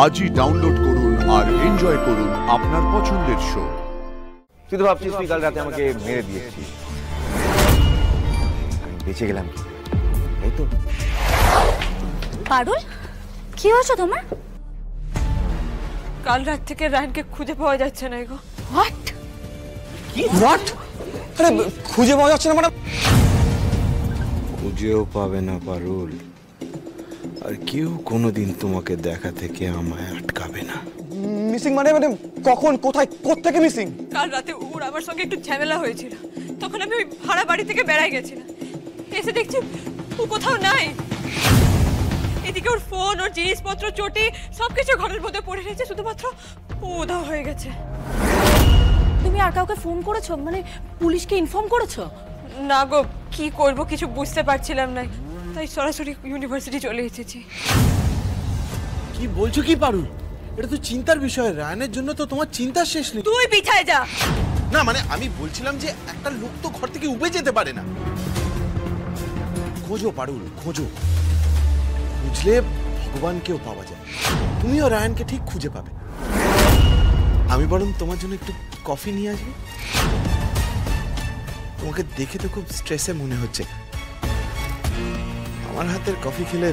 আজই ডাউনলোড করুন আর এনজয় করুন আপনার পছন্দের শো। তুই তো ভাবছিস তুই কাল রাতে আমাকে মেরে দিয়েছিস, আমি বেঁচে গেলাম কি? এই তো। পারুল, কি হয়েছে তোমার? কাল রাত থেকে রায়নকে খুঁজে পাওয়া যাচ্ছে না গো। হোয়াট? হোয়াট? আরে খুঁজে পাওয়া যাচ্ছে না মানে? খুঁজেও পাবে না পারুল, আর কেউ কোনোদিন তোমাকে দেখা থেকে আমায় আটকাবে না। মিসিং মানে মানে কখন, কোথায়, কোত্থেকে মিসিং? কাল রাতে ওর আমার সঙ্গে একটু ঝামেলা হয়েছিল, তখন আমি ওই ভাড়া বাড়ি থেকে বেড়াই গেছিলাম। এসে দেখছি ও কোথাও নাই। এদিকে ওর ফোন, ওর জিনিসপত্র, চটি সবকিছু ঘরের মধ্যে পড়ে রয়েছে, শুধুমাত্র ও উধাও হয়ে গেছে। তুমি আর কাউকে ফোন করেছো, মানে পুলিশকে ইনফর্ম করেছো? না গো, কি করব কিছু বুঝতে পারছিলাম না, তাই সরাসরি ইউনিভার্সিটি চলে এসেছি। কি বলছো কি পারুল? এটা তো চিন্তার বিষয়। রায়নের জন্য তো তোমার চিন্তা শেষ নেই। তুই পিছায় যা। না মানে আমি বলছিলাম যে একটা লোক তো ঘর থেকে উবে যেতে পারে না। খোঁজো পারুল, খোঁজো। বুঝলে ভগবানকেও পাওয়া যায়। তুমিও রায়নকে ঠিক খুঁজে পাবে। আমি বরং তোমার জন্য একটু কফি নিয়ে আসবো। তোমাকে দেখে তো খুব স্ট্রেসে মনে হচ্ছে। আমার হাতের কফি খেলে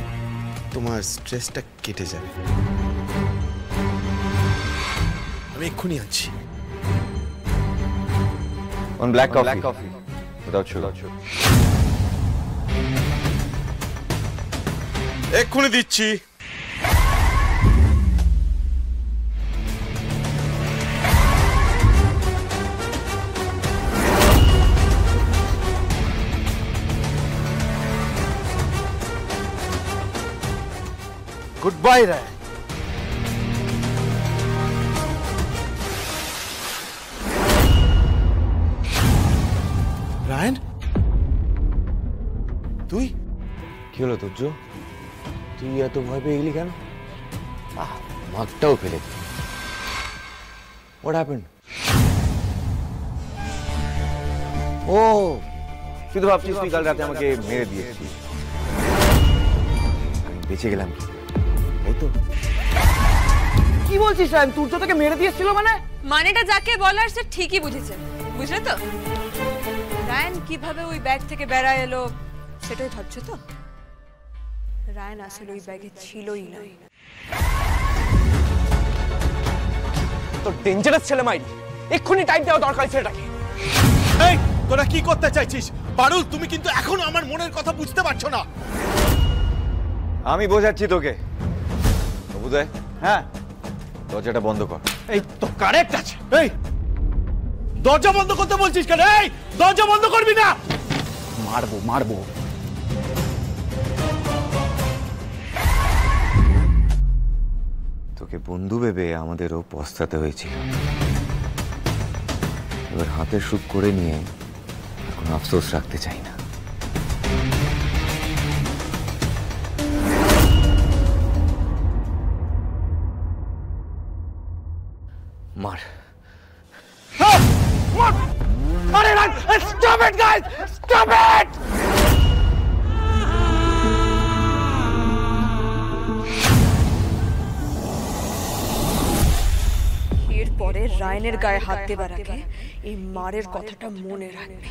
তোমার স্ট্রেসটা কেটে যাবে। আমি এক্ষুনি আছি। One black coffee without sugar. এক্ষুনি দিচ্ছি। গুড বাই রায়। রায়ন, তুই? কি হলো তুর্য? তুই এত ভয় পেয়ে গেলি কেন? মাগটাও ফেলে দিল। What happened? ও, তুই তো ভাবছিস তুই কাল রাতে আমাকে মেরে দিয়েছিস, আমি বেঁচে গেলাম কি? এই তো। কি বলছিস রায়ন? তুর্য তোকে মেরে দিয়েছিল মানে? মানেটা যাকে বলার সে ঠিকই বুঝেছে, বুঝলে তো? রায়ন কিভাবে ওই ব্যাগ থেকে বেড়ায় এলো সেটাই ভাবছো তো? রায়ন আসলে ওই ব্যাগে ছিলই না। তো ডেঞ্জারাস ছেলে মাইরি, এক্ষুনি টাইম দেওয়া দরকার ছেলেটাকে। এই তোরা কি করতে চাইছিস? পারুল, তুমি কিন্তু এখনো আমার মনের কথা বুঝতে পারছো না। আমি বোঝাচ্ছি তোকে। বুঝে? হ্যাঁ, দরজাটা বন্ধ কর। এই তো কারেক্ট আছে। এই দরজা বন্ধ করতে বলছিস কেন? এই দরজা বন্ধ করবি না। মারবো মারবো। তোকে বন্ধু ভেবে আমাদেরও পস্তাতে হয়েছিল। এবার হাতের সুখ করে নিয়ে এখন আফসোস রাখতে চাই না। মার। আরে run, stop it guys, stop it! এরপরে রায়নের গায়ে হাত দেবার আগে এই মারের কথাটা মনে রাখবে।